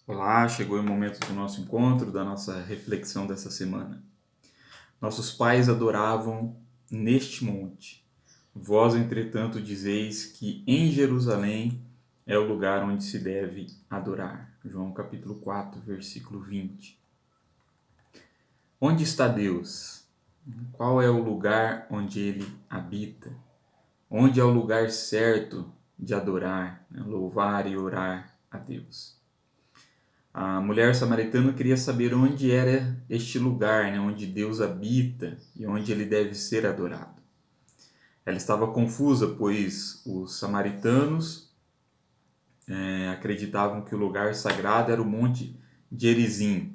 Olá, chegou o momento do nosso encontro, da nossa reflexão dessa semana. Nossos pais adoravam neste monte. Vós, entretanto, dizeis que em Jerusalém é o lugar onde se deve adorar. João capítulo 4, versículo 20. Onde está Deus? Qual é o lugar onde ele habita? Onde é o lugar certo de adorar, louvar e orar a Deus? A mulher samaritana queria saber onde era este lugar, onde Deus habita e onde ele deve ser adorado. Ela estava confusa, pois os samaritanos acreditavam que o lugar sagrado era o monte Gerizim,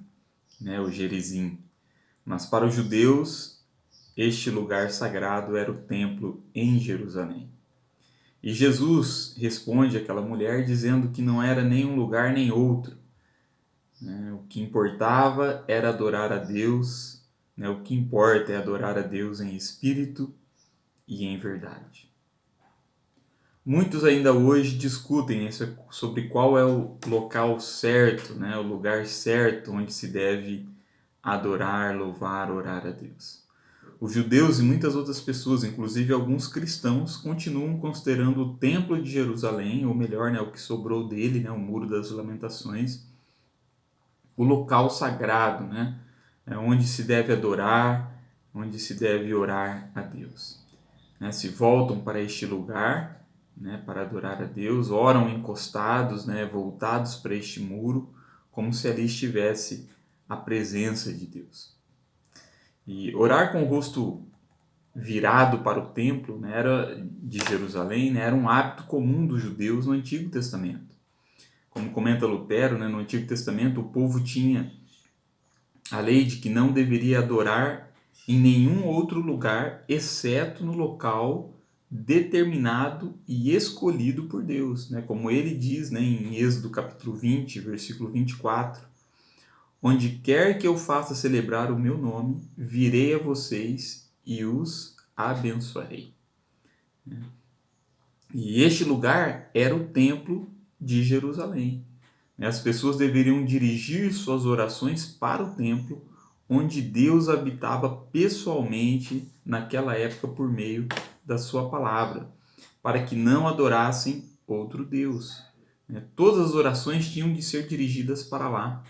o Gerizim. Mas para os judeus, este lugar sagrado era o templo em Jerusalém. E Jesus responde àquela mulher dizendo que não era nem um lugar nem outro. O que importava era adorar a Deus, o que importa é adorar a Deus em espírito e em verdade. Muitos ainda hoje discutem sobre qual é o local certo, o lugar certo onde se deve adorar, louvar, orar a Deus. Os judeus e muitas outras pessoas, inclusive alguns cristãos, continuam considerando o Templo de Jerusalém, ou melhor, o que sobrou dele, o Muro das Lamentações, o local sagrado, onde se deve adorar, onde se deve orar a Deus. Se voltam para este lugar, para adorar a Deus, oram encostados, voltados para este muro, como se ali estivesse a presença de Deus. E orar com o rosto virado para o templo, era de Jerusalém, era um hábito comum dos judeus no Antigo Testamento. Como comenta Lutero, no Antigo Testamento o povo tinha a lei de que não deveria adorar em nenhum outro lugar, exceto no local determinado e escolhido por Deus, como ele diz em Êxodo capítulo 20, versículo 24, onde quer que eu faça celebrar o meu nome, virei a vocês e os abençoarei. E este lugar era o templo de Jerusalém. As pessoas deveriam dirigir suas orações para o templo, onde Deus habitava pessoalmente naquela época por meio da sua palavra, para que não adorassem outro Deus. Todas as orações tinham de ser dirigidas para lá.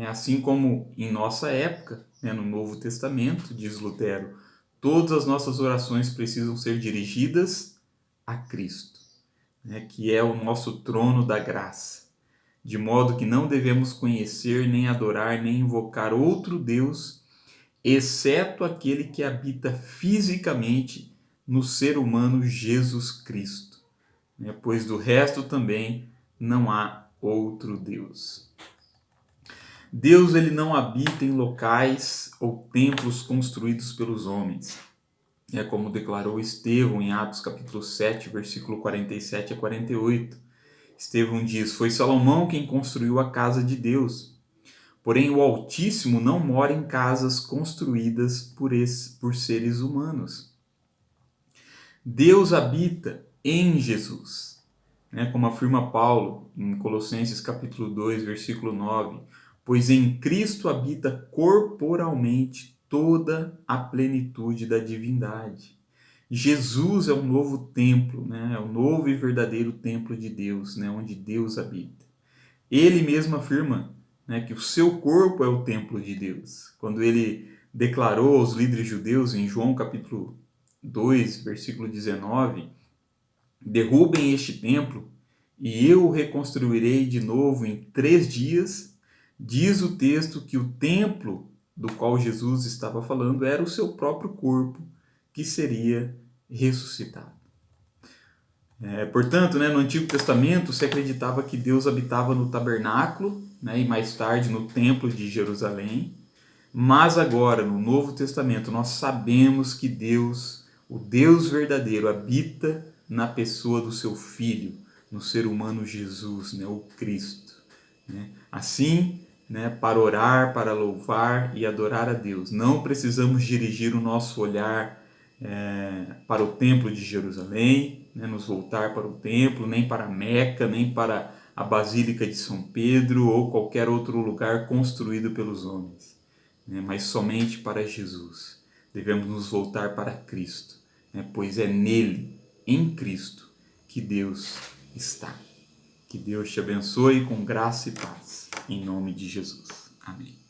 Assim como em nossa época, no Novo Testamento, diz Lutero, todas as nossas orações precisam ser dirigidas a Cristo, que é o nosso trono da graça. De modo que não devemos conhecer, nem adorar, nem invocar outro Deus, exceto aquele que habita fisicamente no ser humano Jesus Cristo, pois do resto também não há outro Deus. Deus ele não habita em locais ou templos construídos pelos homens. É como declarou Estevão em Atos capítulo 7, versículo 47 a 48. Estevão diz: foi Salomão quem construiu a casa de Deus. Porém, o Altíssimo não mora em casas construídas por seres humanos. Deus habita em Jesus. Como afirma Paulo em Colossenses capítulo 2, versículo 9. Pois em Cristo habita corporalmente toda a plenitude da divindade. Jesus é o novo templo, é o novo e verdadeiro templo de Deus, onde Deus habita. Ele mesmo afirma que o seu corpo é o templo de Deus. Quando ele declarou aos líderes judeus em João capítulo 2, versículo 19, derrubem este templo e eu o reconstruirei de novo em 3 dias, diz o texto que o templo do qual Jesus estava falando era o seu próprio corpo, que seria ressuscitado. Portanto, no Antigo Testamento se acreditava que Deus habitava no tabernáculo, e mais tarde no templo de Jerusalém, mas agora no Novo Testamento nós sabemos que Deus, o Deus verdadeiro, habita na pessoa do seu Filho, no ser humano Jesus, o Cristo. Assim, para orar, para louvar e adorar a Deus, não precisamos dirigir o nosso olhar para o templo de Jerusalém, nos voltar para o templo, nem para Meca, nem para a Basílica de São Pedro ou qualquer outro lugar construído pelos homens, né? Mas somente para Jesus. Devemos nos voltar para Cristo, né? Pois é nele, em Cristo, que Deus está. Que Deus te abençoe com graça e paz. Em nome de Jesus. Amém.